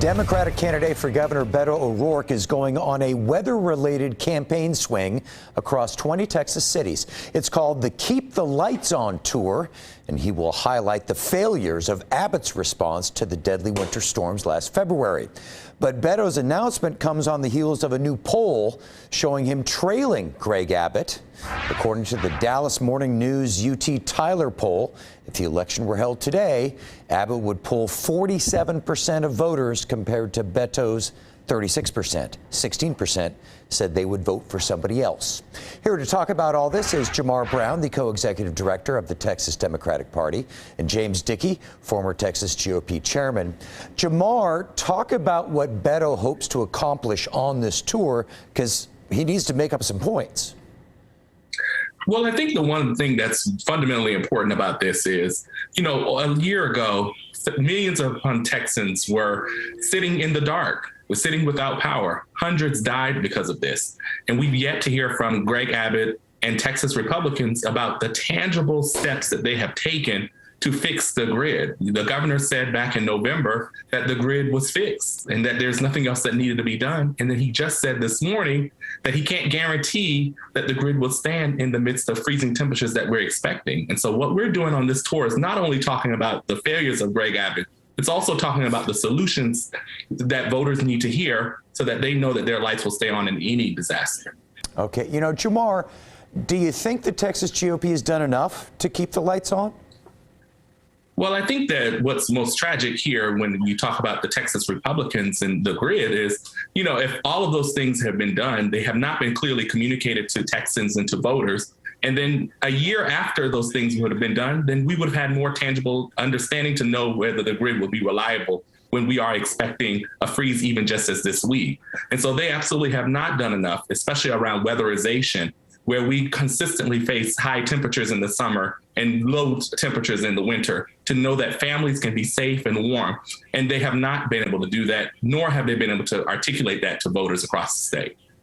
Democratic candidate for Governor Beto O'Rourke is going on a weather-related campaign swing across 20 Texas cities. It's called the Keep the Lights On Tour, and he will highlight the failures of Abbott's response to the deadly winter storms last February. But Beto's announcement comes on the heels of a new poll showing him trailing Greg Abbott. According to the Dallas Morning News UT Tyler poll, if the election were held today, Abbott would pull 47% of voters compared to Beto's 36%. 16% said they would vote for somebody else. Here to talk about all this is Jamarr Brown, the co-executive director of the Texas Democratic Party, and James Dickey, former Texas GOP chairman. Jamarr, talk about what Beto hopes to accomplish on this tour, because he needs to make up some points. Well, I think the one thing that's fundamentally important about this is, a year ago, millions upon Texans were sitting in the dark, were sitting without power. Hundreds died because of this. And we've yet to hear from Greg Abbott and Texas Republicans about the tangible steps that they have taken to fix the grid. The governor said back in November that the grid was fixed and that there's nothing else that needed to be done. And then he just said this morning that he can't guarantee that the grid will stand in the midst of freezing temperatures that we're expecting. And so what we're doing on this tour is not only talking about the failures of Greg Abbott, it's also talking about the solutions that voters need to hear so that they know that their lights will stay on in any disaster. Okay. Jamarr, do you think the Texas GOP has done enough to keep the lights on? Well, I think that what's most tragic here when you talk about the Texas Republicans and the grid is, if all of those things have been done, they have not been clearly communicated to Texans and to voters. And then a year after those things would have been done, then we would have had more tangible understanding to know whether the grid will be reliable when we are expecting a freeze even just as this week. And so they absolutely have not done enough, especially around weatherization, where we consistently face high temperatures in the summer and low temperatures in the winter, to know that families can be safe and warm. And they have not been able to do that, nor have they been able to articulate that to voters across the state.